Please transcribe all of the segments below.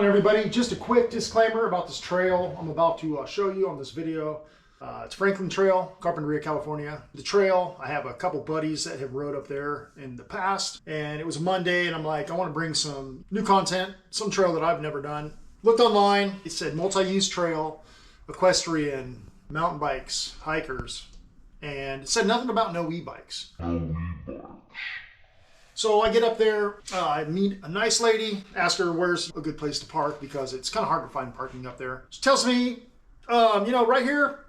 on, everybody? Just a quick disclaimer about this trail I'm about to show you on this video. It's Franklin Trail, Carpinteria, California. The trail, I have a couple buddies that have rode up there in the past, and it was a Monday, and I'm like, I want to bring some new content, some trail that I've never done. Looked online, it said multi-use trail, equestrian, mountain bikes, hikers, and it said nothing about no e-bikes. So I get up there, I meet a nice lady, ask her where's a good place to park because it's kind of hard to find parking up there. She tells me, right here,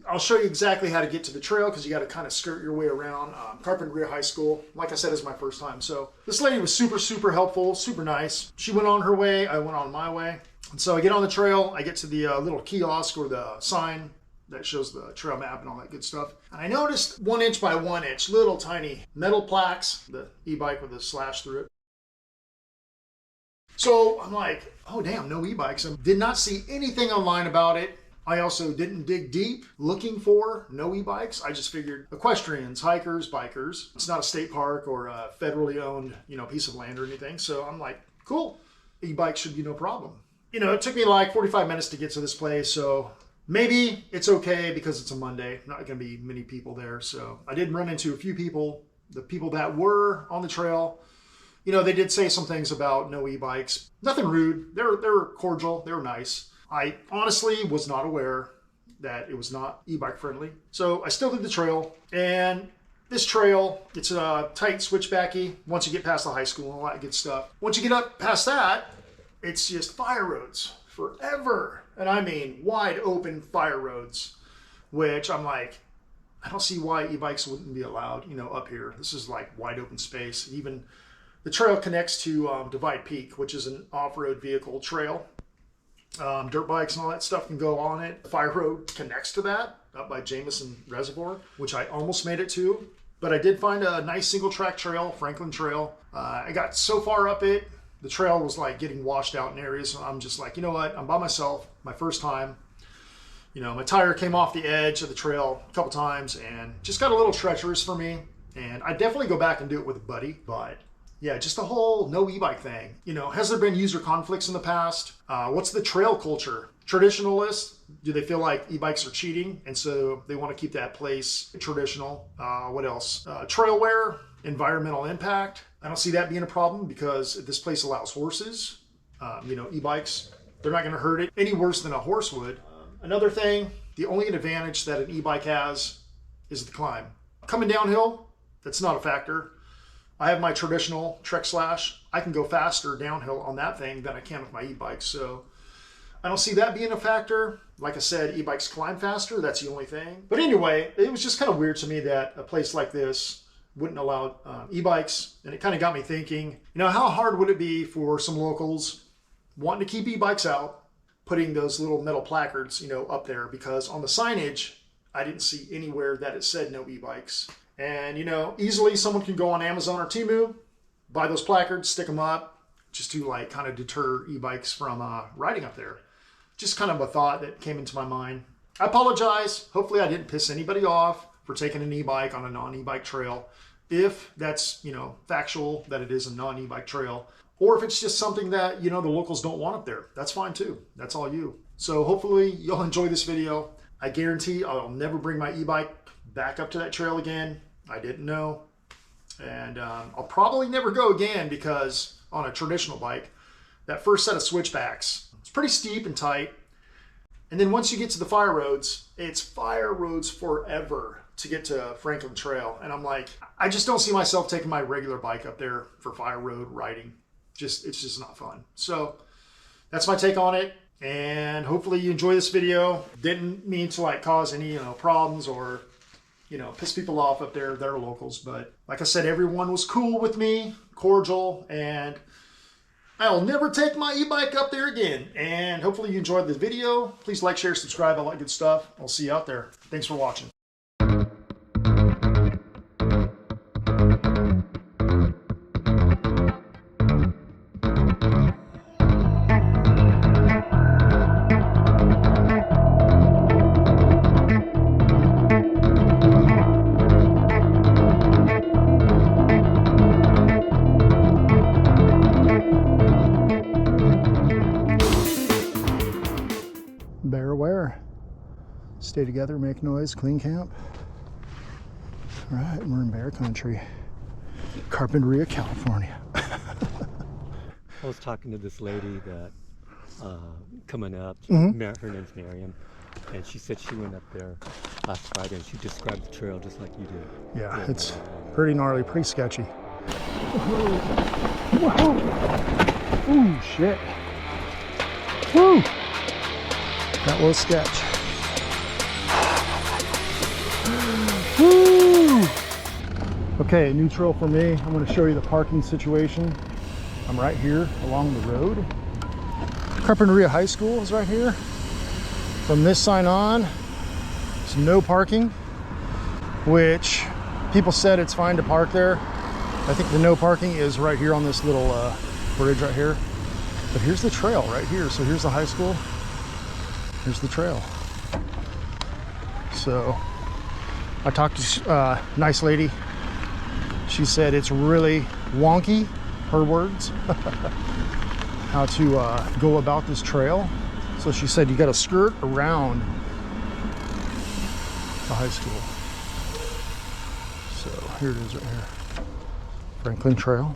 I'll show you exactly how to get to the trail because you got to kind of skirt your way around Carpinteria High School. Like I said, it's my first time. So this lady was super helpful, super nice. She went on her way, I went on my way. And so I get on the trail, I get to the little kiosk or the sign that shows the trail map and all that good stuff. And I noticed 1 inch by 1 inch, little tiny metal plaques, the e-bike with a slash through it. So I'm like, oh damn, no e-bikes. I did not see anything online about it. I also didn't dig deep looking for no e-bikes. I just figured equestrians, hikers, bikers. It's not a state park or a federally owned, piece of land or anything. So I'm like, cool, e-bikes should be no problem. It took me like 45 minutes to get to this place. So maybe it's okay because it's a Monday. Not going to be many people there. So I did run into a few people. The people that were on the trail, they did say some things about no e-bikes. Nothing rude. They were cordial. They were nice. I honestly was not aware that it was not e-bike friendly. So I still did the trail. And this trail, it's a tight switchbacky once you get past the high school and all that good stuff. Once you get up past that, it's just fire roads forever. And I mean wide open fire roads, which I'm like, I don't see why e-bikes wouldn't be allowed, up here. This is like wide open space. Even the trail connects to Divide Peak, which is an off-road vehicle trail. Dirt bikes and all that stuff can go on it. Fire road connects to that up by Jameson Reservoir, which I almost made it to. But I did find a nice single track trail, Franklin Trail. I got so far up it, the trail was like getting washed out in areas. So I'm just like, you know what? I'm by myself, my first time. My tire came off the edge of the trail a couple times and just got a little treacherous for me. And I definitely go back and do it with a buddy, but yeah, just the whole no e-bike thing. Has there been user conflicts in the past? What's the trail culture? Traditionalists, do they feel like e-bikes are cheating? And so they want to keep that place traditional. What else? Trail wear, environmental impact. I don't see that being a problem because this place allows horses. E-bikes, they're not going to hurt it any worse than a horse would. Another thing, the only advantage that an e-bike has is the climb. Coming downhill, that's not a factor. I have my traditional Trek Slash. I can go faster downhill on that thing than I can with my e-bike. So I don't see that being a factor. Like I said, e-bikes climb faster. That's the only thing. But anyway, it was just kind of weird to me that a place like this wouldn't allow e-bikes. And it kind of got me thinking, how hard would it be for some locals wanting to keep e-bikes out, putting those little metal placards, up there? Because on the signage, I didn't see anywhere that it said no e-bikes. And, easily someone can go on Amazon or Temu, buy those placards, stick them up, just to like kind of deter e-bikes from riding up there. Just kind of a thought that came into my mind. I apologize. Hopefully I didn't piss anybody off for taking an e-bike on a non-e-bike trail. If that's, factual that it is a non-e-bike trail, or if it's just something that, the locals don't want up there, that's fine too. That's all you. So hopefully you'll enjoy this video. I guarantee I'll never bring my e-bike back up to that trail again. I didn't know. And I'll probably never go again because on a traditional bike, that first set of switchbacks, it's pretty steep and tight. And then once you get to the fire roads, it's fire roads forever to get to Franklin Trail. And I'm like, I just don't see myself taking my regular bike up there for fire road riding. It's just not fun. So that's my take on it. And hopefully you enjoy this video. Didn't mean to like cause any, problems or piss people off up there. They're locals. But like I said, everyone was cool with me, cordial, and I'll never take my e-bike up there again. And hopefully you enjoyed this video. Please like, share, subscribe, all that good stuff. I'll see you out there. Thanks for watching. Bear aware. Stay together, make noise, clean camp. All right, we're in bear country. Carpinteria, California. I was talking to this lady that coming up, Mm-hmm. her name's Miriam, and she said she went up there last Friday and she described the trail just like you did. Yeah, it's pretty gnarly, pretty sketchy. Whoa. Ooh, shit. Woo! That was sketch. Woo! Okay, new trail for me. I'm going to show you the parking situation. I'm right here along the road. Carpinteria High School is right here. From this sign on, there's no parking, which people said it's fine to park there. I think the no parking is right here on this little bridge right here. But here's the trail right here. So here's the high school. Here's the trail. So I talked to a nice lady. She said it's really wonky, her words, how to go about this trail. So she said you got to skirt around the high school. So here it is right here. Franklin Trail.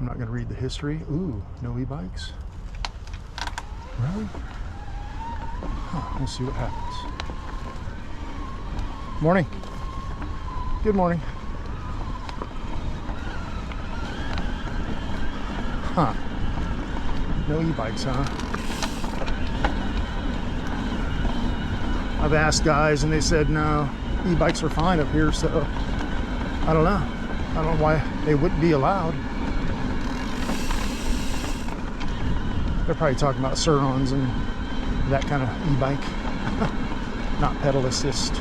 I'm not going to read the history. Ooh, no e-bikes. Really? Huh, we'll see what happens. Morning. Good morning. Huh. No e-bikes, huh? I've asked guys and they said no, e-bikes are fine up here, so I don't know. I don't know why they wouldn't be allowed. They're probably talking about Surons and that kind of e-bike, not pedal assist.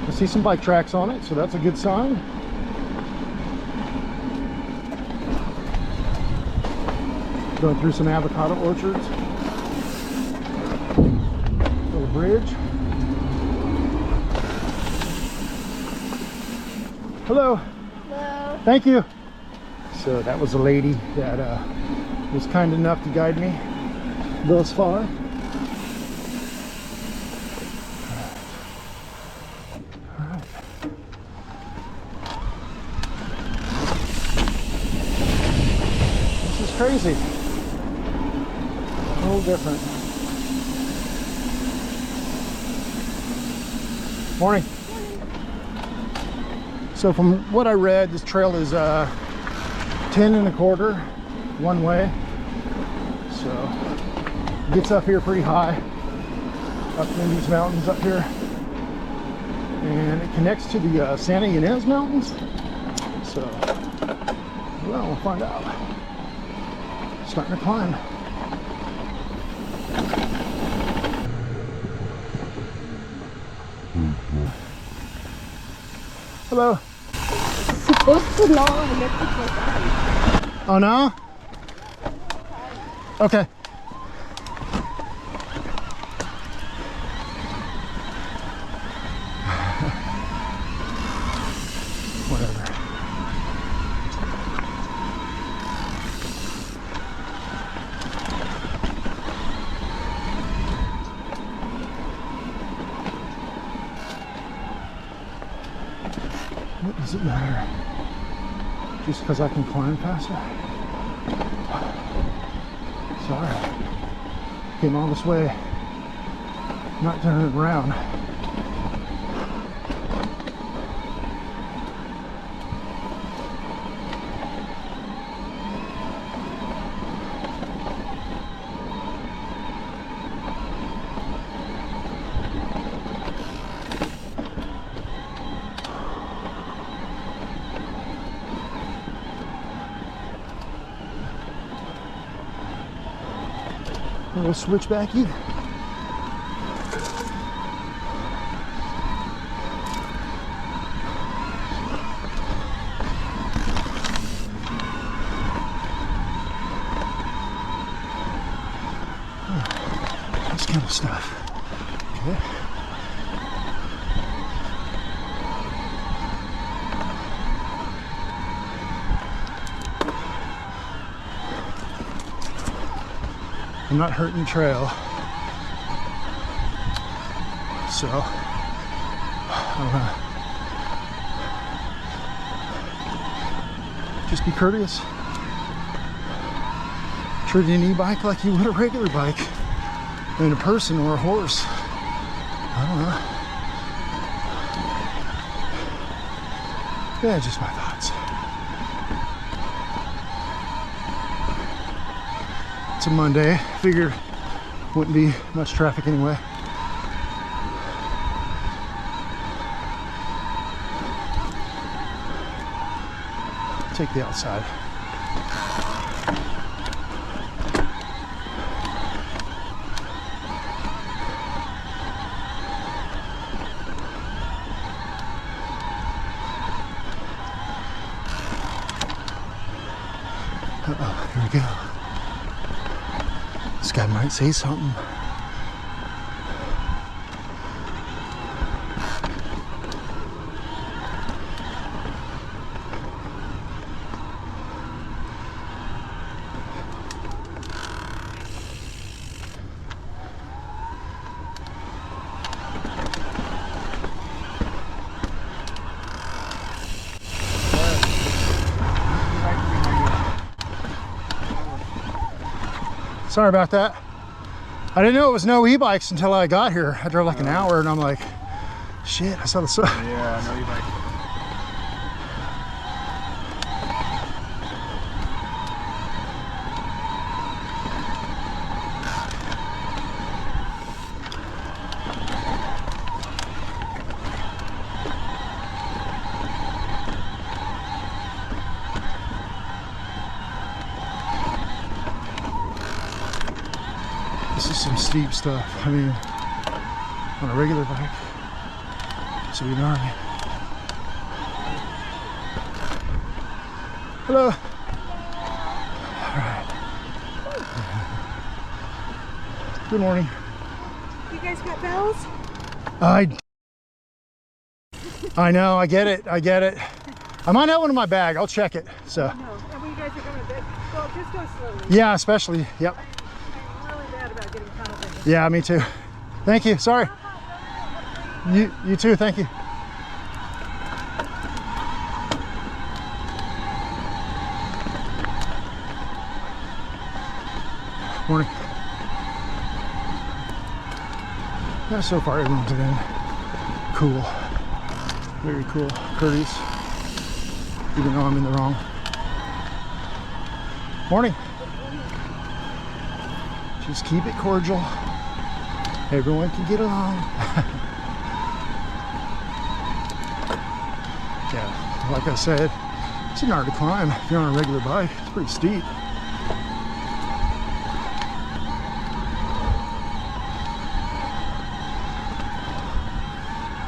I see some bike tracks on it, so that's a good sign. Going through some avocado orchards. Little bridge. Hello. Hello. Thank you. So that was a lady that was kind enough to guide me thus far. All right. This is crazy. A little different. Morning. So from what I read, this trail is 10 1/4 one way. So it gets up here pretty high, up in these mountains up here. And it connects to the Santa Ynez Mountains. So, well, we'll find out. Starting to climb. Hello. Supposed to know electrical light. Oh no? Okay. Whatever. What does it matter? Just because I can climb faster? Sorry. Came all this way. Not turning around. A little switchbacky. This kind of stuff. Okay. I'm not hurting the trail. So, I don't know. Just be courteous. Treat an e-bike like you would a regular bike, and a person or a horse. I don't know. Yeah, just my thoughts. It's a Monday. Figured wouldn't be much traffic anyway. Take the outside. Uh-oh, here we go. This guy might say something. Sorry about that. I didn't know it was no e-bikes until I got here. I drove like an hour and I'm like, shit, I saw the sun. Yeah, no e-bike. This is some steep stuff. I mean, on a regular bike. So you know what I mean. Hello. All right. Good morning. You guys got bells? I know, I get it, I get it. I might have one in my bag, I'll check it. So. No. And when you guys are going to well, just go slowly. Yeah, especially, yep. I'm really bad about getting tunnels in. Yeah, me too. Thank you, sorry. You too, thank you. Morning. Yeah, so far everyone's been cool. Very cool, courteous. Even though I'm in the wrong. Morning. Just keep it cordial. Everyone can get along. Yeah, like I said, it's hard to climb if you're on a regular bike. It's pretty steep.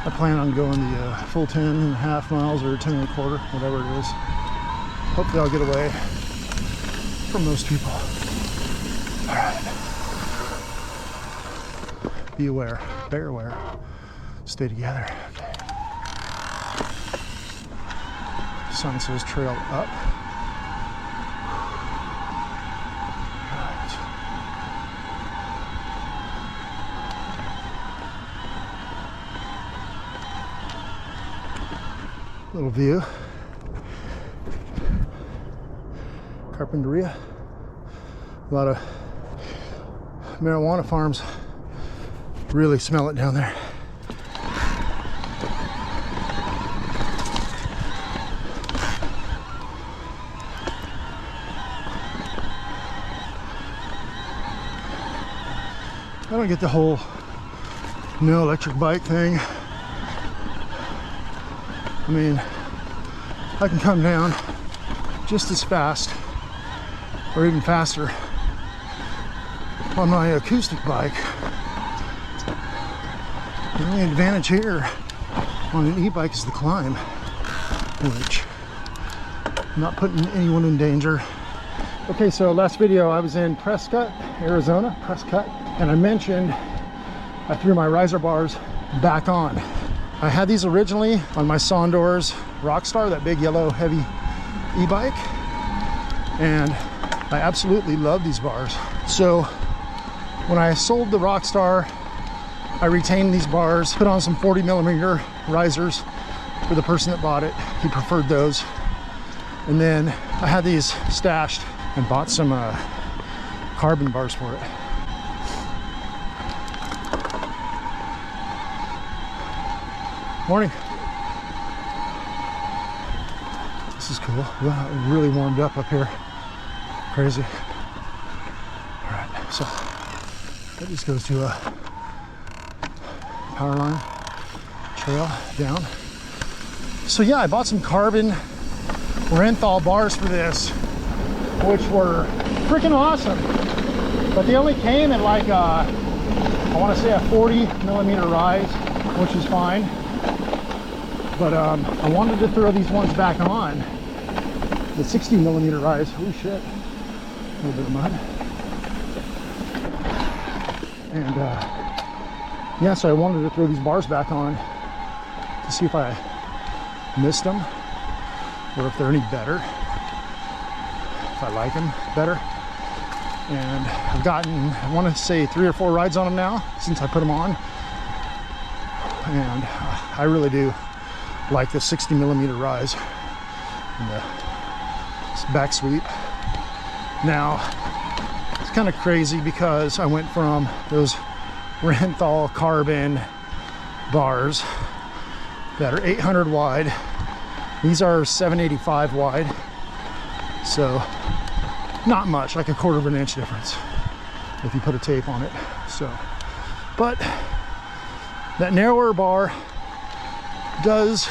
I plan on going the full 10.5 miles or 10.25, whatever it is. Hopefully I'll get away from most people. All right. Be aware, bear aware, stay together. Okay. Sign says trail up. Right. Little view. Carpinteria. A lot of marijuana farms. Really smell it down there. I don't get the whole no electric bike thing. I mean, I can come down just as fast or even faster on my acoustic bike. The only advantage here on an e-bike is the climb, which I'm not putting anyone in danger. Okay, so last video I was in Prescott, Arizona, Prescott, and I mentioned I threw my riser bars back on. I had these originally on my Sondor's Rockstar, that big yellow heavy e-bike, and I absolutely love these bars. So When I sold the Rockstar, I retained these bars, put on some 40mm risers for the person that bought it. He preferred those. And then I had these stashed and bought some carbon bars for it. Morning. This is cool. Wow, it really warmed up here. Crazy. All right, so that just goes to a power line trail down. So yeah, I bought some carbon Renthal bars for this, which were freaking awesome. But they only came at like I want to say a 40mm rise, which is fine. But I wanted to throw these ones back on. The 60mm rise. Oh shit. A little bit of mud. And yeah, so I wanted to throw these bars back on to see if I missed them or if they're any better, if I like them better. And I've gotten, I want to say 3 or 4 rides on them now since I put them on. And I really do like the 60mm rise and the back sweep. Now, it's kind of crazy because I went from those Renthal carbon bars that are 800 wide. These are 785 wide. So not much, like a 1/4 of an inch difference if you put a tape on it. So, but that narrower bar does,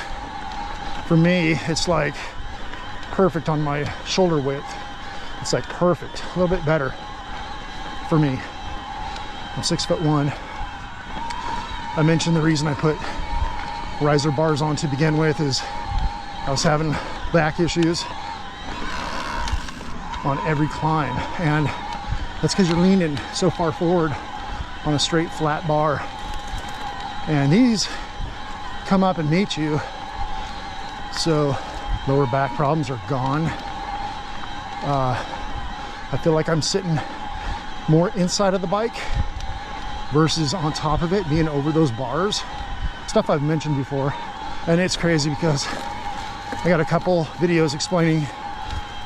for me, it's like perfect on my shoulder width. It's like perfect, a little bit better for me. I'm 6'1". I mentioned the reason I put riser bars on to begin with is I was having back issues on every climb, and that's because you're leaning so far forward on a straight flat bar, and these come up and meet you, so lower back problems are gone. I feel like I'm sitting more inside of the bike versus on top of it, being over those bars. Stuff I've mentioned before, and it's crazy because I got a couple videos explaining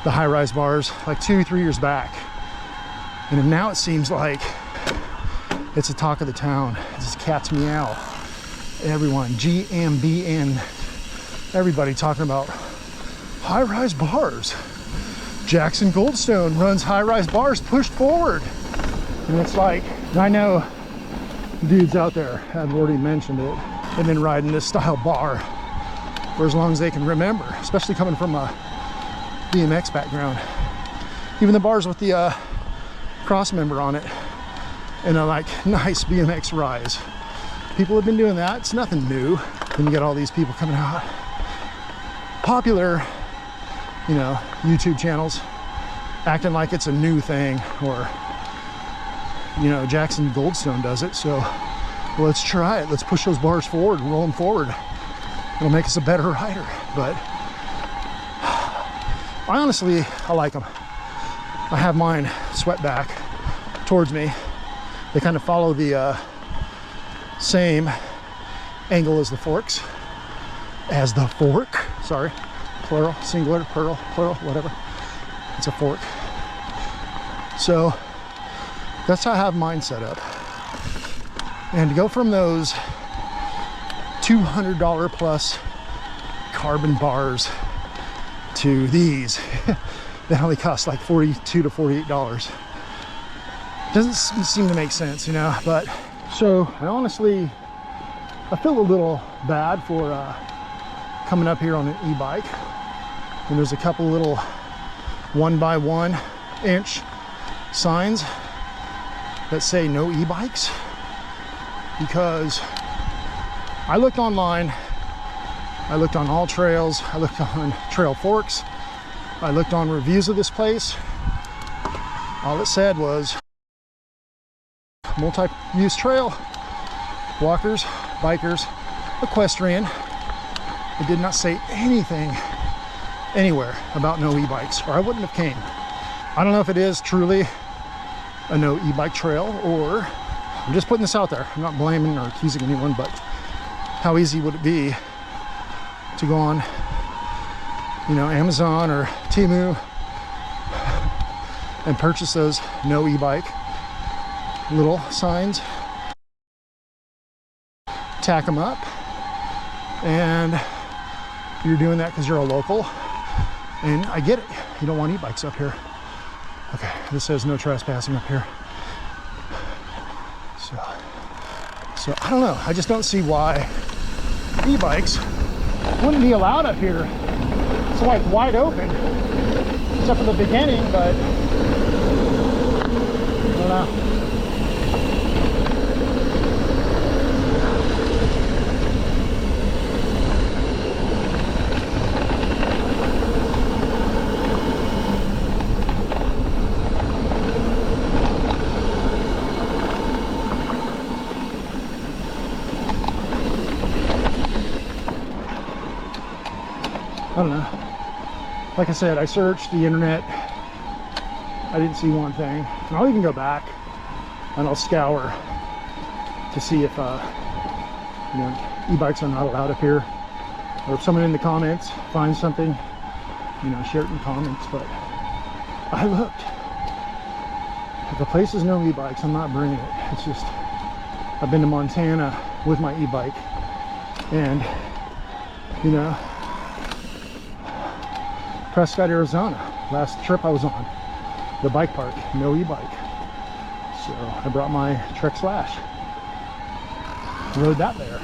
the high-rise bars like 2-3 years back, and now it seems like it's the talk of the town. It's Cat's Meow. Everyone, GMBN, everybody talking about high-rise bars. Jackson Goldstone runs high-rise bars pushed forward, and it's like, I know dudes out there have already mentioned it. They've been riding this style bar for as long as they can remember, especially coming from a BMX background. Even the bars with the cross member on it and a like nice BMX rise. People have been doing that. It's nothing new. Then you get all these people coming out, popular, you know, YouTube channels, acting like it's a new thing, or you know, Jackson Goldstone does it, so well, let's try it. Let's push those bars forward, roll them forward. It'll make us a better rider. But I honestly, I like them. I have mine swept back towards me. They kind of follow the same angle as the forks. Sorry, plural, singular, plural, whatever. It's a fork. So that's how I have mine set up. And to go from those $200 plus carbon bars to these that only cost like $42 to $48 doesn't seem to make sense, you know. But so I feel a little bad for coming up here on an e-bike, and there's a couple little 1x1 inch signs that say no e-bikes, because I looked online, I looked on All Trails, I looked on Trail Forks, I looked on reviews of this place. All it said was multi-use trail, walkers, bikers, equestrian. It did not say anything anywhere about no e-bikes, or I wouldn't have came. I don't know if it is truly a no e-bike trail, or I'm just putting this out there. I'm not blaming or accusing anyone, but how easy would it be to go on, you know, Amazon or Temu and purchase those no e-bike little signs, tack them up, and you're doing that because you're a local. And I get it, you don't want e-bikes up here. Okay, this says no trespassing up here. So I don't know, I just don't see why e-bikes wouldn't be allowed up here. It's like wide open, except for the beginning, but I don't know. I don't know. Like I said, I searched the internet. I didn't see one thing. And I'll even go back and I'll scour to see if you know, e-bikes are not allowed up here, or if someone in the comments finds something, you know, share it in the comments. But I looked. If the place is no e-bikes, I'm not bringing it. It's just, I've been to Montana with my e-bike, and you know, Prescott, Arizona, last trip I was on, the bike park, no e-bike. So I brought my Trek Slash, rode that there.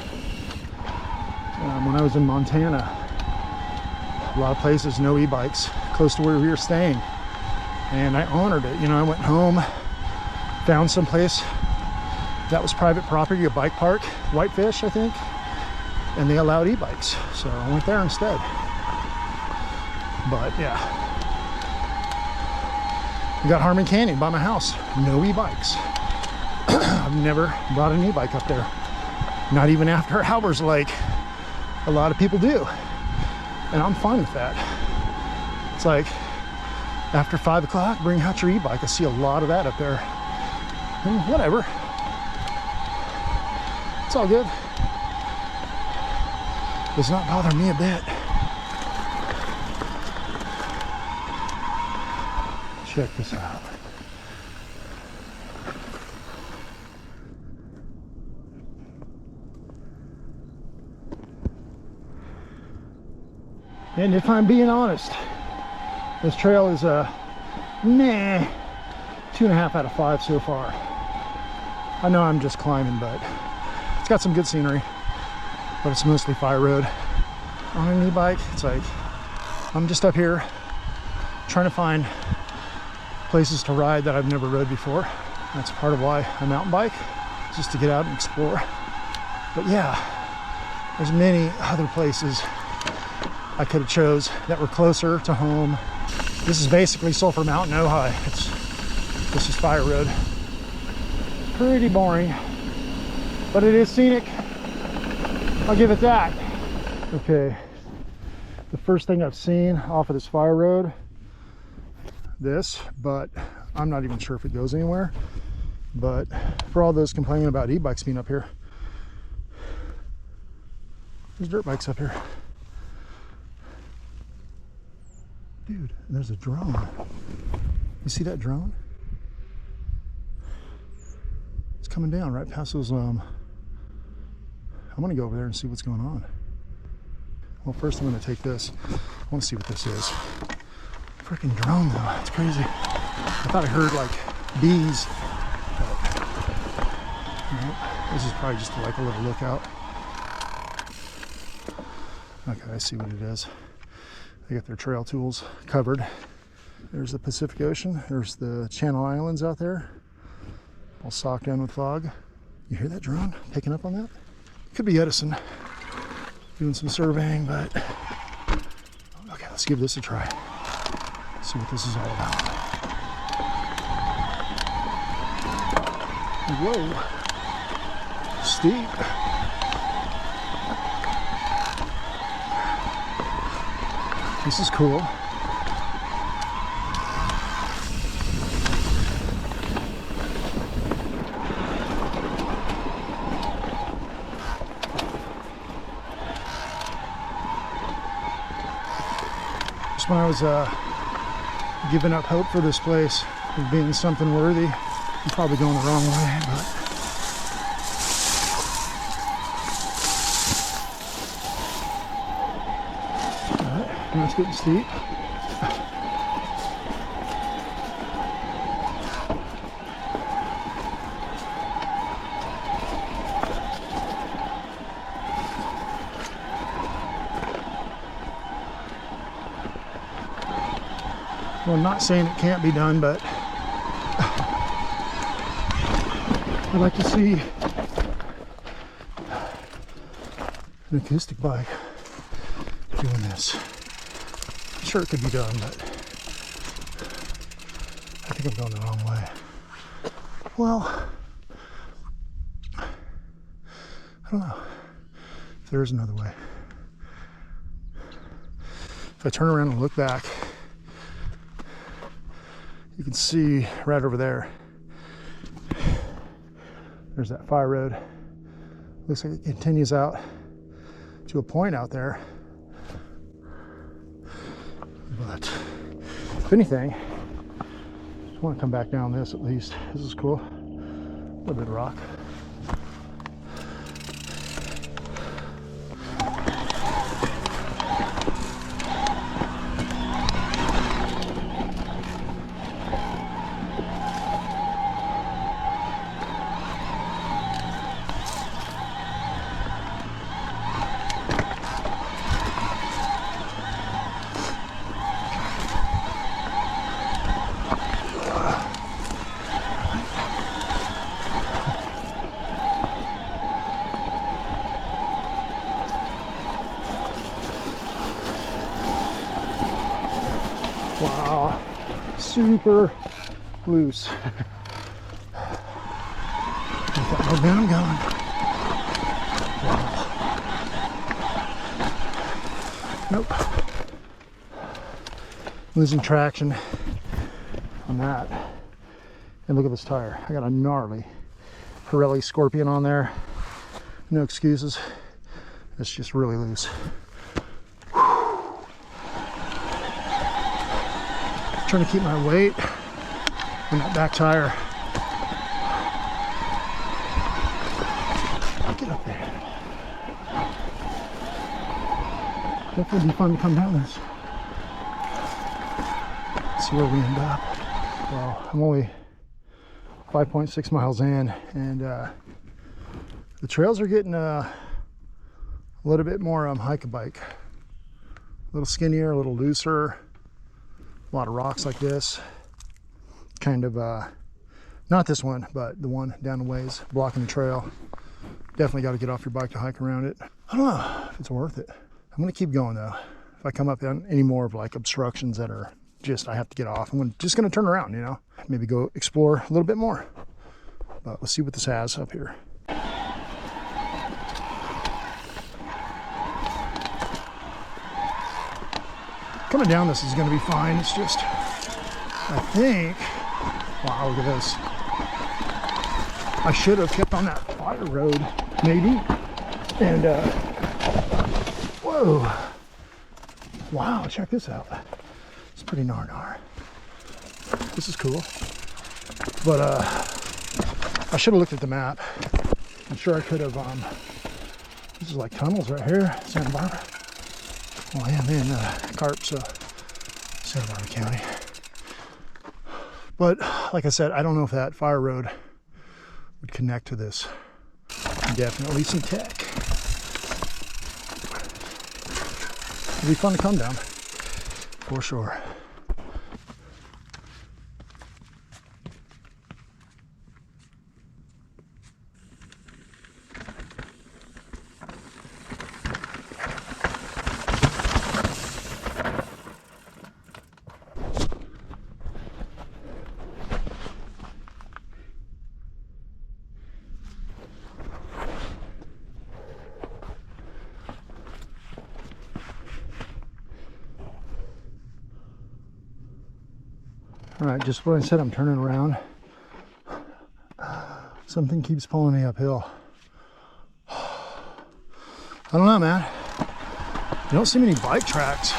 When I was in Montana, a lot of places, no e-bikes, close to where we were staying. And I honored it. You know, I went home, found some place that was private property, a bike park, Whitefish, I think, and they allowed e-bikes. So I went there instead. But yeah, we got Harmon Canyon by my house, no e-bikes. I've never brought an e-bike up there, not even after hours like a lot of people do, and I'm fine with that. It's like after 5 o'clock, bring out your e-bike. I see a lot of that up there, and whatever, it's all good. Does not bother me a bit. Check this out. And if I'm being honest, this trail is a nah, 2.5 out of 5 so far. I know I'm just climbing, but it's got some good scenery, but it's mostly fire road. On an e-bike, it's like I'm just up here trying to find places to ride that I've never rode before. That's part of why I mountain bike, just to get out and explore. But yeah, there's many other places I could have chose that were closer to home. This is basically Sulphur Mountain, Ojai. This is fire road. Pretty boring, but it is scenic. I'll give it that. Okay, the first thing I've seen off of this fire road, but I'm not even sure if it goes anywhere. But for all those complaining about e-bikes being up here, there's dirt bikes up here. Dude, there's a drone. You see that drone? It's coming down right past those, I'm gonna go over there and see what's going on. Well, first I'm gonna take this. I wanna see what this is. Freaking drone though, it's crazy. I thought I heard like bees, but nope. This is probably just like a little lookout. Okay, I see what it is. They got their trail tools covered. There's the Pacific Ocean. There's the Channel Islands out there, all socked in with fog. You hear that drone picking up on that? Could be Edison doing some surveying, but okay, let's give this a try. See what this is all about. Whoa, steep. This is cool. Just when I was giving up hope for this place of being something worthy. I'm probably going the wrong way, but alright, now it's getting steep. Well, I'm not saying it can't be done, but I'd like to see an acoustic bike doing this. I'm sure it could be done, but I think I'm going the wrong way. Well, I don't know if there is another way. If I turn around and look back, you can see right over there, there's that fire road. Looks like it continues out to a point out there. But if anything, I want to come back down this at least. This is cool. A little bit of rock. Wow, super loose. Get that momentum going. Wow. Nope. Losing traction on that. And look at this tire. I got a gnarly Pirelli Scorpion on there. No excuses. It's just really loose. Trying to keep my weight on that back tire. Get up there. Definitely be fun to come down this. See where we end up. Well, I'm only 5.6 miles in, and the trails are getting a little bit more hike-a-bike. A little skinnier, a little looser. A lot of rocks like this. Kind of, not this one, but the one down the ways, blocking the trail. Definitely got to get off your bike to hike around it. I don't know if it's worth it. I'm going to keep going though. If I come up on any more of like obstructions that are just, I have to get off, I'm just going to turn around, you know? Maybe go explore a little bit more. But let's see what this has up here. Coming down this is going to be fine. It's just, I think, wow, look at this. I should have kept on that fire road, maybe. And, whoa. Wow, check this out. It's pretty gnar. This is cool. But, I should have looked at the map. I'm sure I could have, this is like tunnels right here, Santa Barbara. Well, I am in Carp, so Santa Barbara County. But like I said, I don't know if that fire road would connect to this. Definitely some tech. It'd be fun to come down, for sure. All right, just what I said, I'm turning around. Something keeps pulling me uphill. I don't know, man. You don't see many bike tracks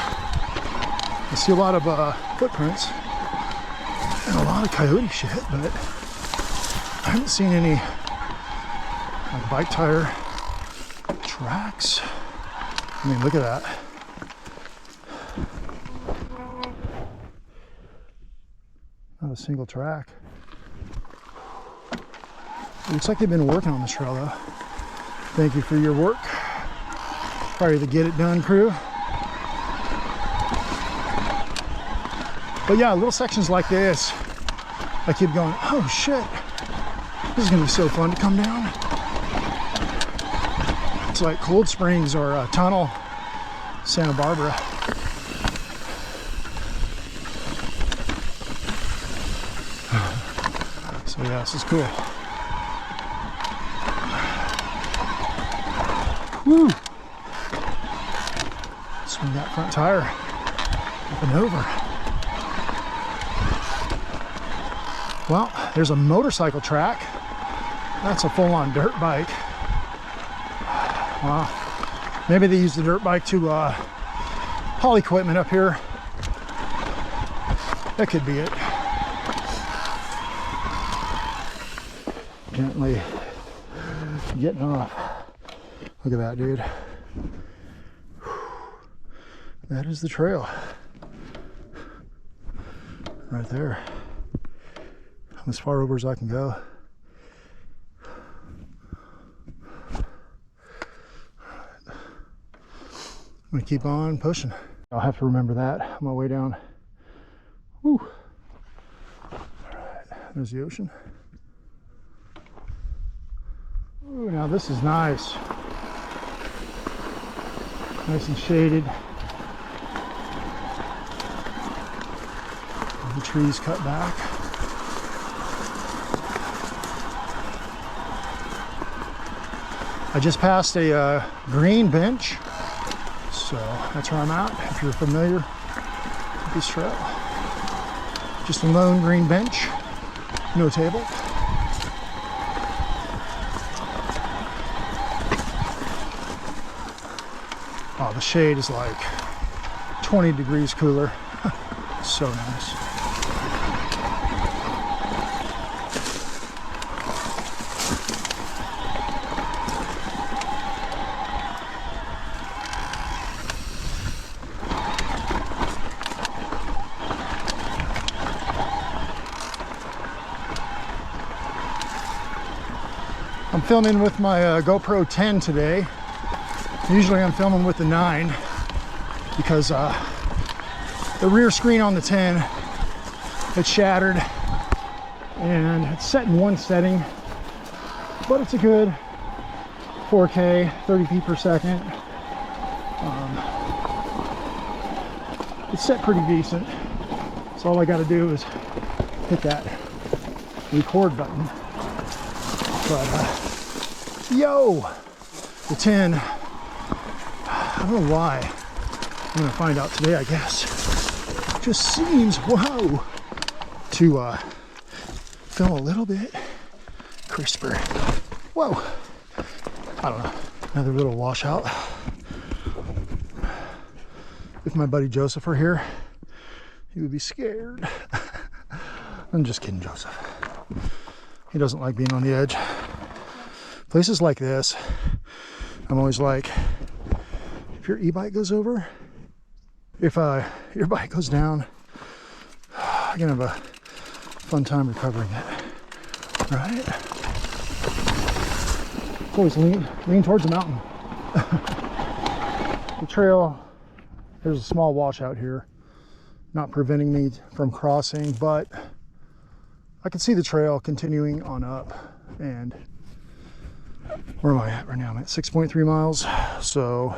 I see a lot of footprints and a lot of coyote shit, but I haven't seen any like bike tire tracks. I mean, look at that. Not a single track. Looks like they've been working on this trail though. Thank you for your work. Probably the Get It Done crew. But yeah, little sections like this, I keep going, oh shit, this is gonna be so fun to come down. It's like Cold Springs or Tunnel, Santa Barbara. So yeah, this is cool. Woo! Swing that front tire up and over. Well, there's a motorcycle track. That's a full-on dirt bike. Wow. Maybe they use the dirt bike to haul equipment up here. That could be it. Gently getting off. Look at that, dude. That is the trail. Right there. I'm as far over as I can go. I'm gonna keep on pushing. I'll have to remember that on my way down. Woo. All right, there's the ocean. Ooh, now this is nice. Nice and shaded. The trees cut back. I just passed a green bench, so that's where I'm at. If you're familiar with this trail, just a lone green bench, no table. Oh, the shade is like 20 degrees cooler. So nice. I'm filming with my GoPro 10 today. Usually I'm filming with the 9 because the rear screen on the 10 had shattered and it's set in one setting, but it's a good 4K, 30p per second. It's set pretty decent, so all I got to do is hit that record button. But yo, the 10, I don't know why. I'm gonna find out today, I guess. Just seems, whoa, to film a little bit crisper. Whoa, I don't know, another little washout. If my buddy Joseph were here, he would be scared. I'm just kidding, Joseph. He doesn't like being on the edge. Places like this, I'm always like, if your e-bike goes over, if your bike goes down, you're gonna have a fun time recovering it, right? Always lean towards the mountain. The trail, there's a small washout here, not preventing me from crossing, but I can see the trail continuing on up. And where am I at right now? I'm at 6.3 miles, so,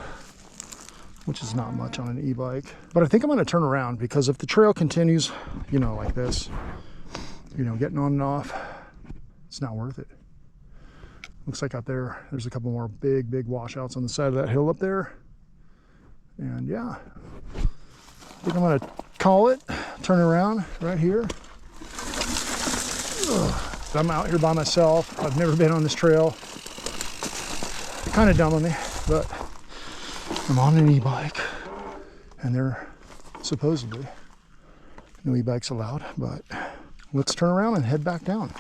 which is not much on an e-bike. But I think I'm gonna turn around because if the trail continues, you know, like this, you know, getting on and off, it's not worth it. Looks like out there, there's a couple more big washouts on the side of that hill up there. And yeah, I think I'm gonna call it, turn around right here. I'm out here by myself. I've never been on this trail. Kind of dumb of me, but I'm on an e-bike and they're supposedly. No e-bikes allowed, but let's turn around and head back down.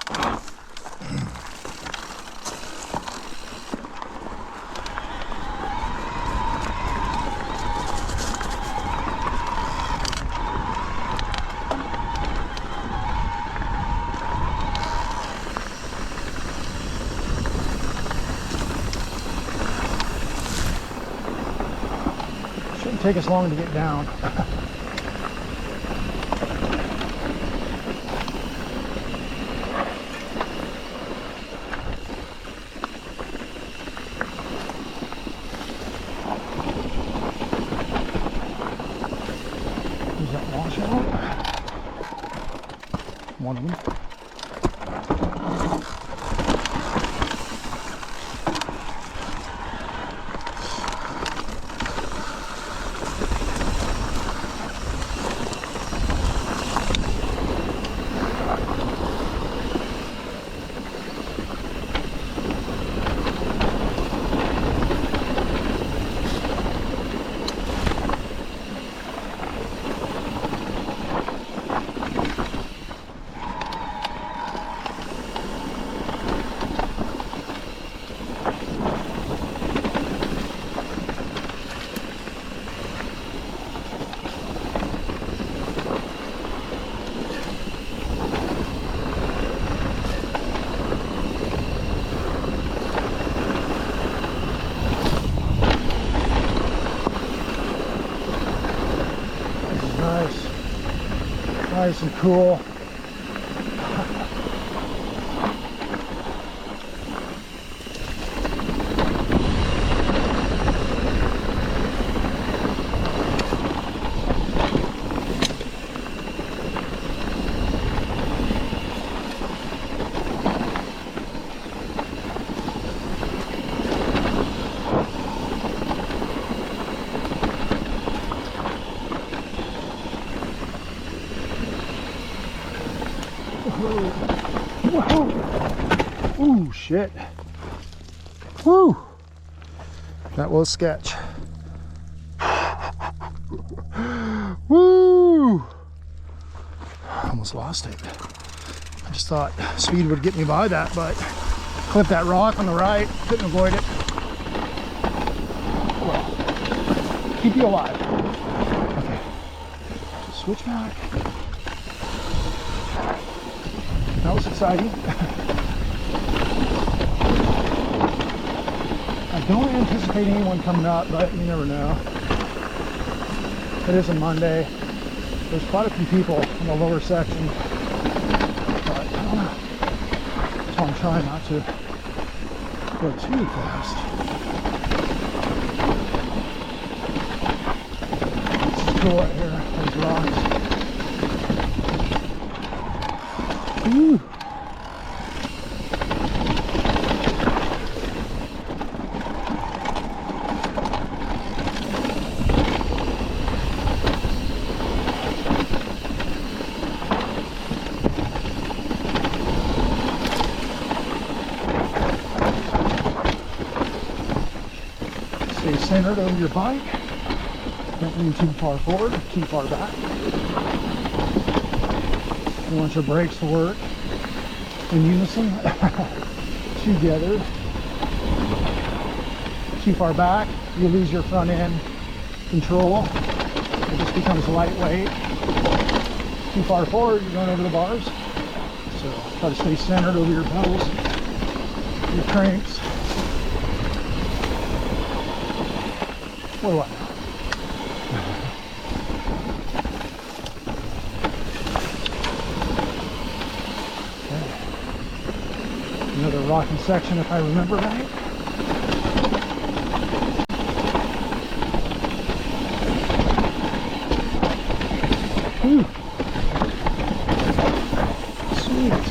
Shouldn't take us long to get down. Is that washout? One of them. Nice and cool. Whoa. Ooh, shit. Woo. That was sketch. Woo. Almost lost it. I just thought speed would get me by that, but clipped that rock on the right. Couldn't avoid it. Well, keep you alive. Okay. Switch back. That was exciting. I don't anticipate anyone coming up, but you never know. It is a Monday. There's quite a few people in the lower section, but I don't know. So I'm trying not to go too fast. This is cool right here. These rocks. Ooh. Stay centered over your bike. Don't lean too far forward, too far back. You want your brakes to work in unison, together. Too far back, you lose your front end control. It just becomes lightweight. Too far forward, you're going over the bars. So try to stay centered over your pedals, your cranks. What do I know? Another rocky section if I remember right. Ooh. Sweet.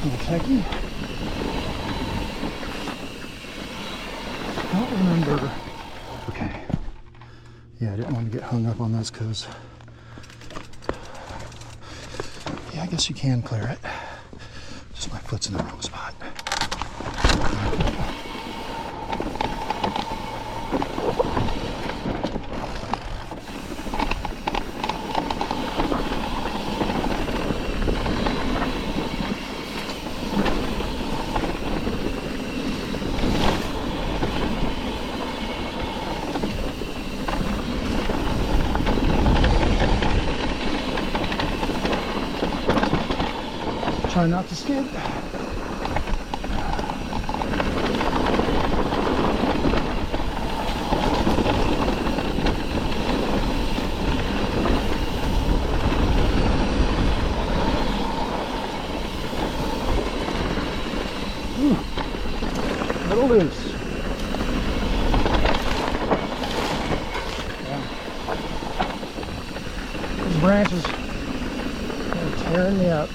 Little techie. I don't remember. Okay. Yeah, I didn't want to get hung up on this because, yeah, I guess you can clear it. Just my foot. foot's in the wrong spot. Try not to skid. Ooh, a little loose. Yeah. These branches are tearing me up.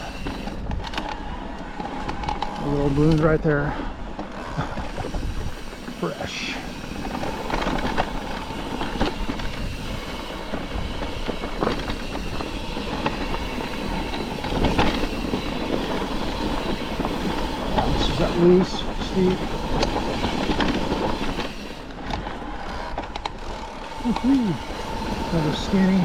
Little wound right there. Fresh. This is that loose, steep. Another skinny.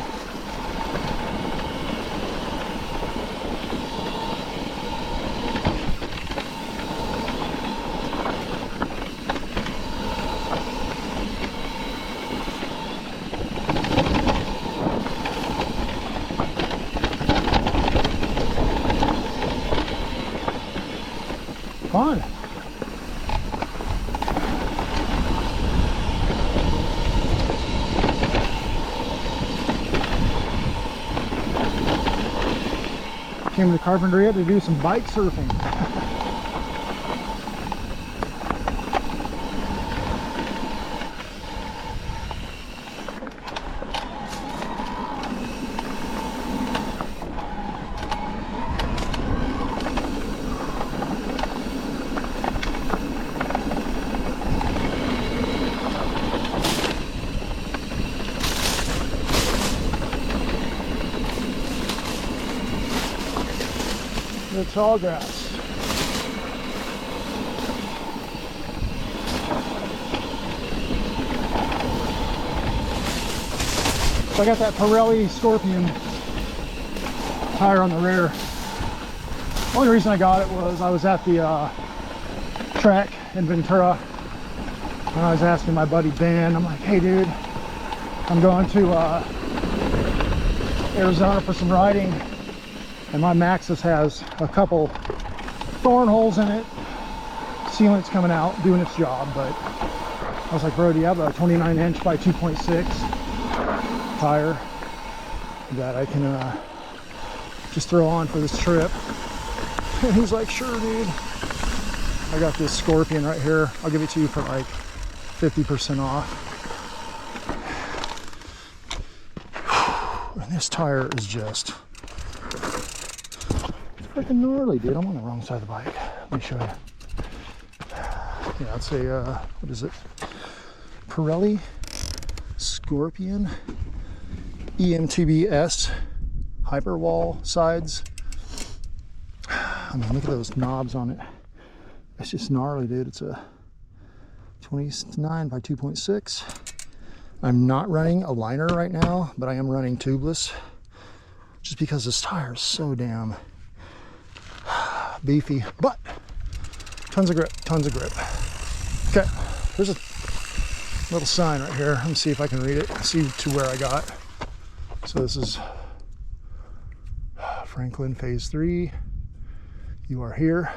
Fun. Came to Carpinteria to do some bike surfing. The tall grass. So I got that Pirelli Scorpion tire on the rear. The only reason I got it was I was at the track in Ventura and I was asking my buddy Ben, I'm like, hey dude, I'm going to Arizona for some riding. And my Maxxis has a couple thorn holes in it. Sealant's coming out, doing its job, but I was like, bro, do you have a 29" by 2.6 tire that I can just throw on for this trip? And he's like, sure, dude. I got this Scorpion right here. I'll give it to you for like 50% off. And this tire is just freaking gnarly, dude. I'm on the wrong side of the bike. Let me show you. Yeah, it's a, what is it? Pirelli Scorpion EMTB S Hyperwall sides. I mean, look at those knobs on it. It's just gnarly, dude. It's a 29 by 2.6. I'm not running a liner right now, but I am running tubeless just because this tire is so damn beefy, but tons of grip, tons of grip. Okay, there's a little sign right here. Let me see if I can read it, see to where I got. So this is Franklin Phase 3. You are here.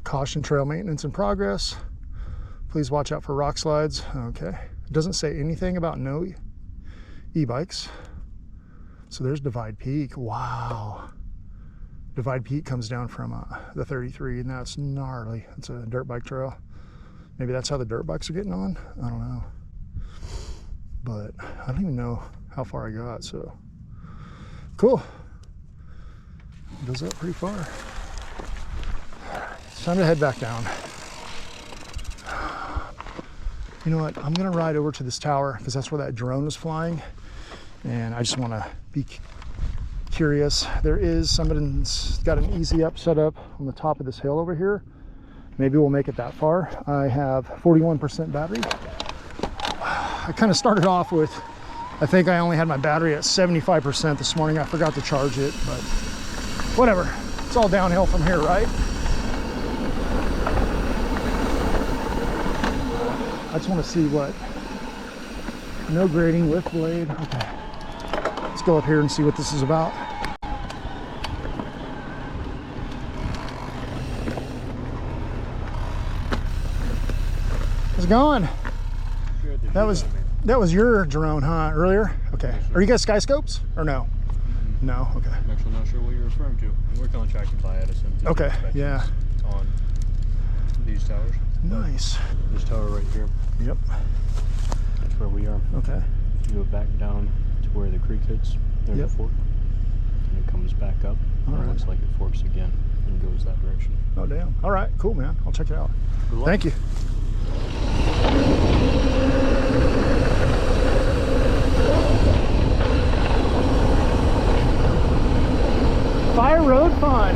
Caution, trail maintenance in progress. Please watch out for rock slides. Okay, it doesn't say anything about no e-bikes. So there's Divide Peak. Wow. Divide Peak comes down from the 33, and that's gnarly. It's a dirt bike trail. Maybe that's how the dirt bikes are getting on. I don't know. But I don't even know how far I got, so cool. It goes up pretty far. It's time to head back down. You know what? I'm gonna ride over to this tower because that's where that drone is flying, and I just want to be curious. There is someone's got an easy up set up on the top of this hill over here. Maybe we'll make it that far. I have 41% battery. I kind of started off with, I think I only had my battery at 75% this morning. I forgot to charge it, but whatever. It's all downhill from here, right? I just want to see what, no grading with blade. Okay, let's go up here and see what this is about. How's it going? Good. That was your drone, huh, earlier? Okay. Are you guys sky scopes or no? No, okay. I'm actually not sure what you're referring to. We're contracted by Edison to do Okay, inspections yeah. on these towers. Nice. This tower right here, Yep. that's where we are. Okay. You go back down to where the creek hits, there's Yep. a fork, and it comes back up, and All it right. looks like it forks again and goes that direction. Oh, damn. All right, cool, man. I'll check it out. Good luck. Thank you. Fire road fun.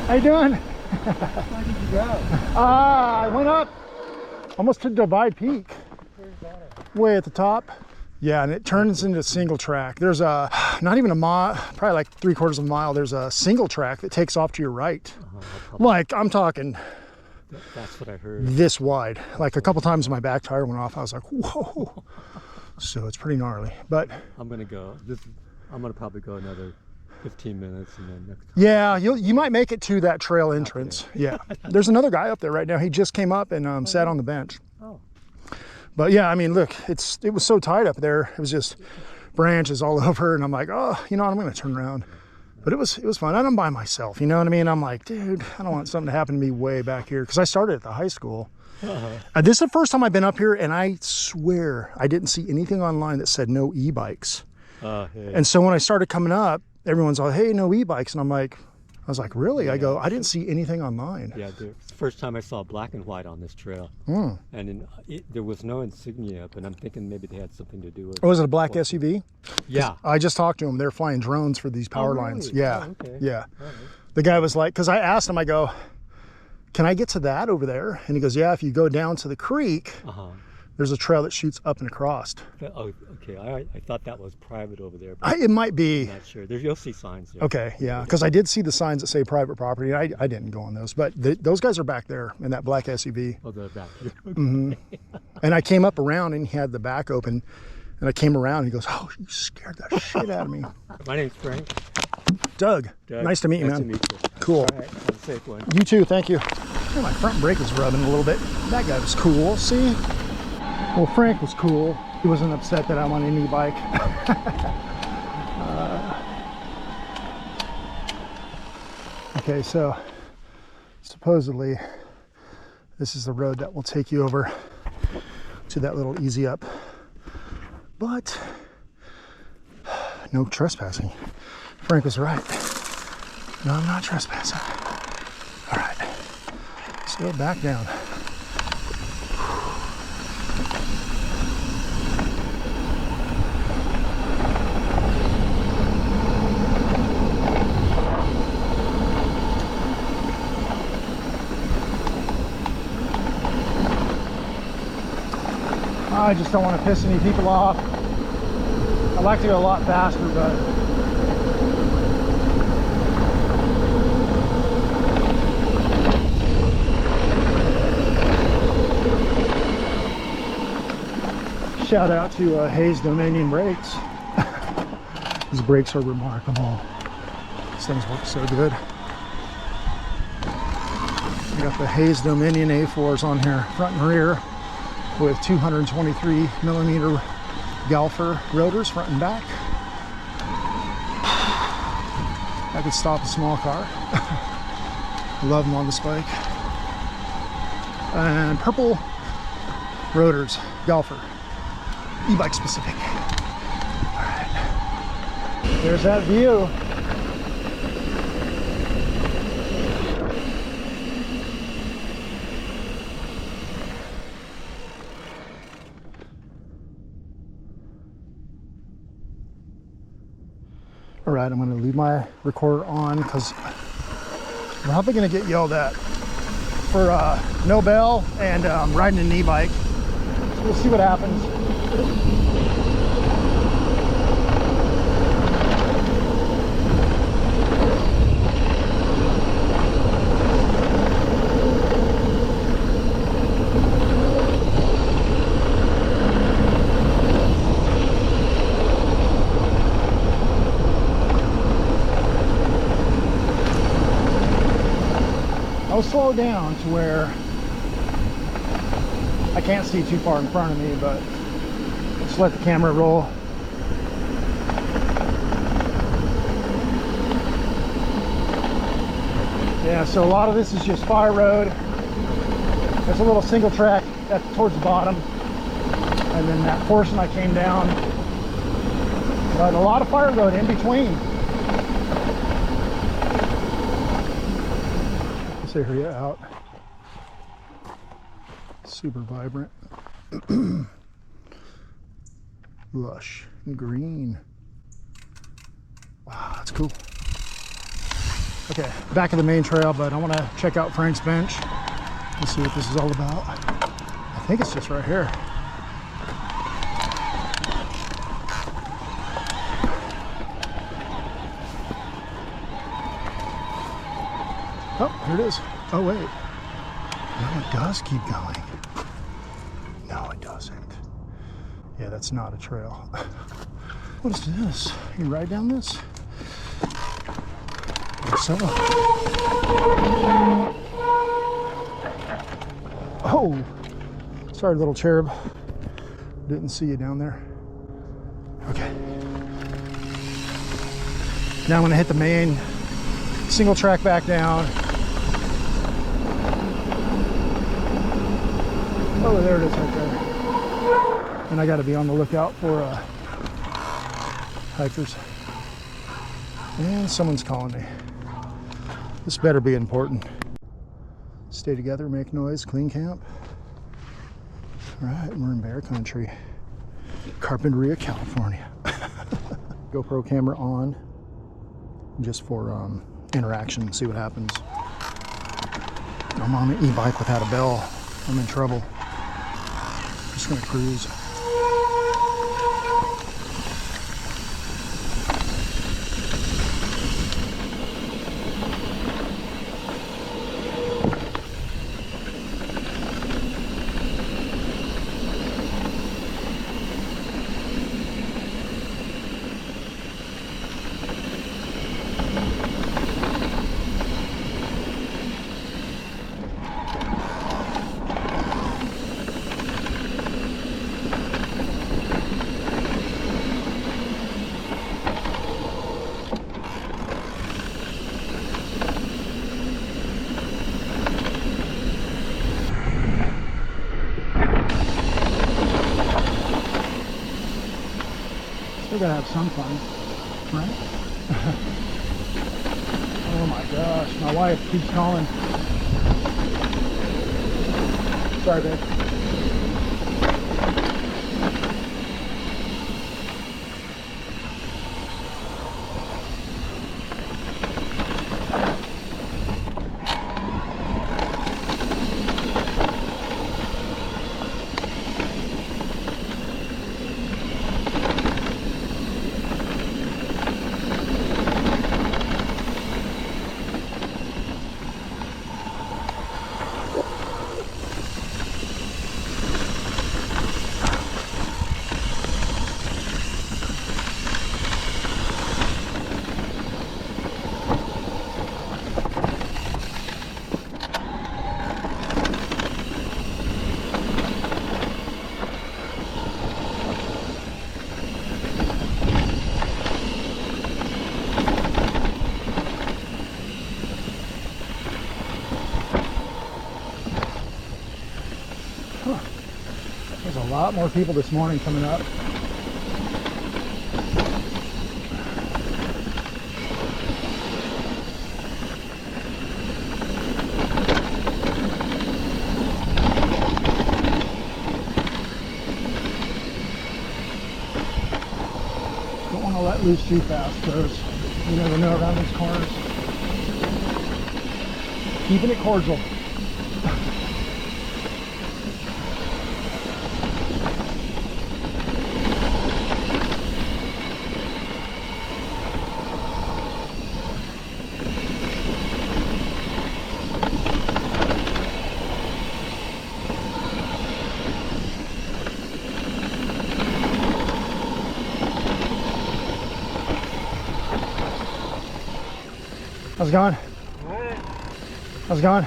How you doing? Where did you go? I went up almost to Divide Peak. Way at the top. Yeah, and it turns into single track. There's a, not even a mile, probably like 3/4 of a mile, there's a single track that takes off to your right. Like, I'm talking That's what I heard. this wide. Like a couple times my back tire went off, I was like, whoa. So it's pretty gnarly, but I'm gonna go. I'm gonna probably go another 15 minutes and then next time. yeah, you might make it to that trail entrance. Yeah, there's another guy up there right now. He just came up and sat on the bench. Oh. But yeah, I mean, look, it was so tight up there. It was just branches all over, and I'm like, oh, you know what, I'm gonna turn around. But it was fun. And I'm by myself, you know what I mean? I'm like, dude, I don't want something to happen to me way back here, because I started at the high school. This is the first time I've been up here, and I swear I didn't see anything online that said no e-bikes. Hey. And so when I started coming up, everyone's all, hey, no e-bikes. And I was like, really? I go, I didn't see anything online. Yeah, it's the first time I saw black and white on this trail. And there was no insignia, but I'm thinking maybe they had something to do with it. Oh, was it a black SUV? Yeah. I just talked to them. They're flying drones for these power really? lines. Yeah. Oh, okay. Yeah. All right. The guy was like, because I asked him, I go, can I get to that over there? And he goes, yeah, if you go down to the creek, there's a trail that shoots up and across. Oh, okay. I thought that was private over there. But It might be. I'm not sure. You'll see signs there. Okay, yeah, because I did see the signs that say private property. I didn't go on those, but those guys are back there in that black SUV. Oh, they're back here. And I came up around and he had the back open, and I came around and he goes, oh, you scared the shit out of me. My name's Frank. Doug, nice to meet you, Nice man. to meet you. Cool. All right. Have a safe one. You too, thank you. Oh, my front brake is rubbing a little bit. That guy was cool, see? Well, Frank was cool. He wasn't upset that I'm on an e-bike. Okay, so supposedly this is the road that will take you over to that little easy up. But no trespassing. Frank was right. No, I'm not trespassing. All right, let's go back down. I just don't want to piss any people off. I'd like to go a lot faster, but shout out to Hayes Dominion brakes. These brakes are remarkable. These things work so good. We got the Hayes Dominion A4s on here, front and rear, with 223 millimeter Galfer rotors, front and back. I could stop a small car. Love them on this bike. And purple rotors, golfer, e-bike specific. All right, there's that view. All right, I'm going to leave my recorder on because I'm probably going to get yelled at for no bell and riding an e-bike. We'll see what happens. I'll slow down to where I can't see too far in front of me, but just let the camera roll. Yeah, so a lot of this is just fire road. There's a little single track towards the bottom, and then that portion I came down, but a lot of fire road in between. This area out, super vibrant, lush and green. Wow, that's cool. Okay, back of the main trail, but I want to check out Frank's bench and see what this is all about. I think it's just right here. Oh, here it is. Oh, wait. No, it does keep going. No, it doesn't. Yeah, that's not a trail. What is this? You can ride down this? I think so. Oh! Sorry, little cherub. Didn't see you down there. Okay. Now I'm going to hit the main single track back down. Oh, there it is right there. And I got to be on the lookout for hikers. And someone's calling me. This better be important. Stay together, make noise, clean camp. All right, we're in bear country. Carpinteria, California. GoPro camera on just for interaction, see what happens. I'm on an e-bike without a bell. I'm in trouble. Just gonna cruise. Still gotta have some fun, right? Oh my gosh, my wife keeps calling. Sorry, babe. There's a lot more people this morning coming up. Don't want to let loose too fast, bros. You never know around these corners. Keeping it cordial. How's it going? How's it going?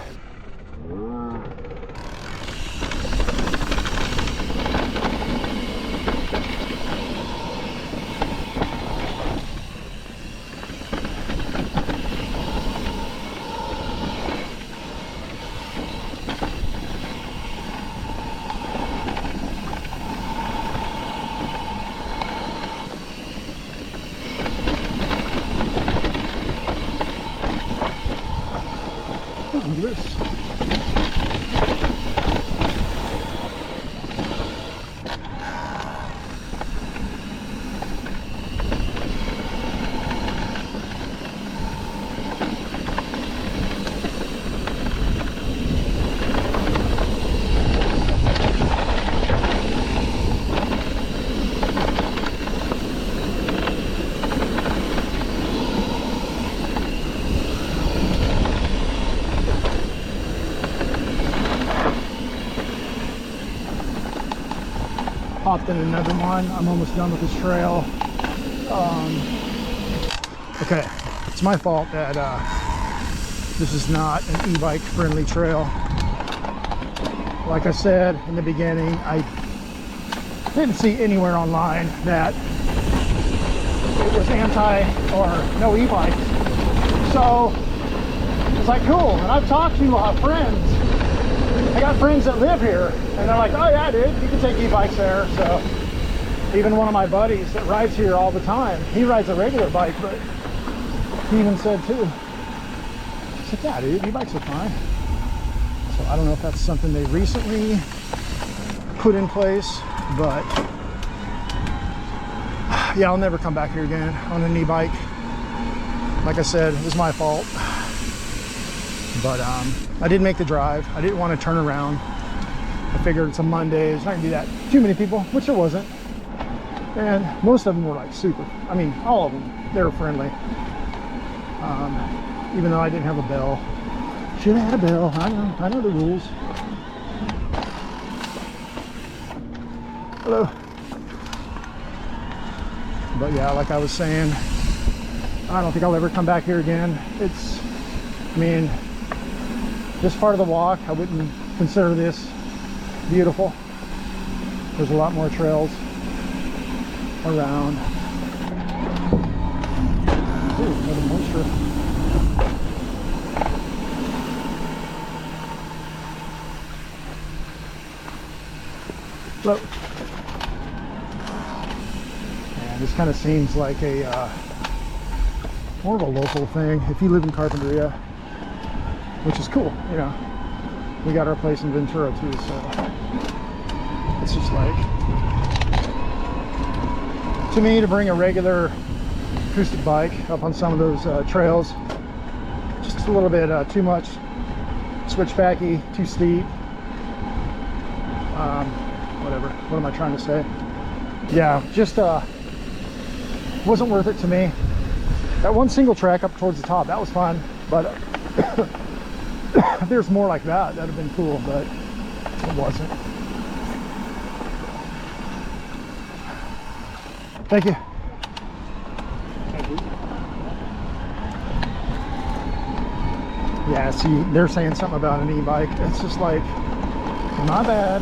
This. Hopped in another one. I'm almost done with this trail. Okay, it's my fault that this is not an e-bike friendly trail. Like I said in the beginning, I didn't see anywhere online that it was anti or no e-bikes. So it's like, cool. And I've talked to friends. I got friends that live here, and they're like, oh yeah, dude, you can take e-bikes there. So even one of my buddies that rides here all the time, he rides a regular bike, but he even said too, he's like, yeah, dude, e-bikes are fine. So I don't know if that's something they recently put in place, but yeah, I'll never come back here again on an e-bike. Like I said, it was my fault. But I did make the drive. I didn't want to turn around. I figured it's a Monday. It's not gonna be that too many people, which there wasn't. And most of them were like super. I mean, all of them. They were friendly. Even though I didn't have a bell. Should have had a bell. I know the rules. Hello. But yeah, like I was saying, I don't think I'll ever come back here again. I mean, this part of the walk, I wouldn't consider this beautiful. There's a lot more trails around. Ooh, another monster. Hello. And this kind of seems like a more of a local thing. If you live in Carpinteria, which is cool, you know. We got our place in Ventura too, so it's just like, to me, to bring a regular acoustic bike up on some of those trails, just a little bit too much switchbacky, too steep. Whatever. What am I trying to say? Yeah, just wasn't worth it to me. That one single track up towards the top, that was fun, but if there's more like that, that'd have been cool, but it wasn't. Thank you. Yeah, see, they're saying something about an e-bike. It's just like, my bad.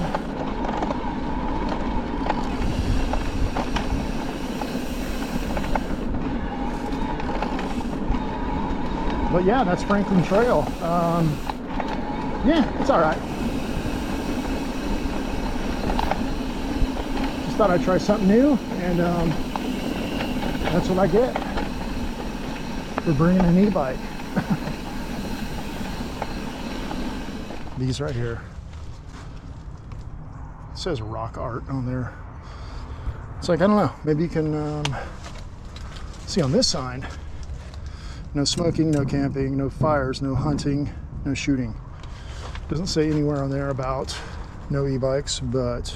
But yeah, that's Franklin Trail. Yeah, it's all right. thought I'd try something new, and that's what I get for bringing an e-bike. These right here. It says rock art on there. It's like, I don't know, maybe you can see on this sign, no smoking, no camping, no fires, no hunting, no shooting. Doesn't say anywhere on there about no e-bikes, but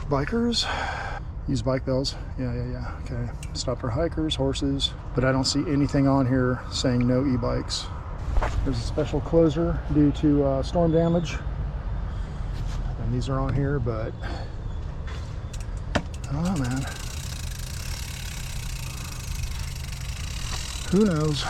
bikers use bike bells. Yeah. Okay. Stop for hikers, horses, but I don't see anything on here saying no e-bikes. There's a special closer due to storm damage, and these are on here, but I don't know, man. Who knows?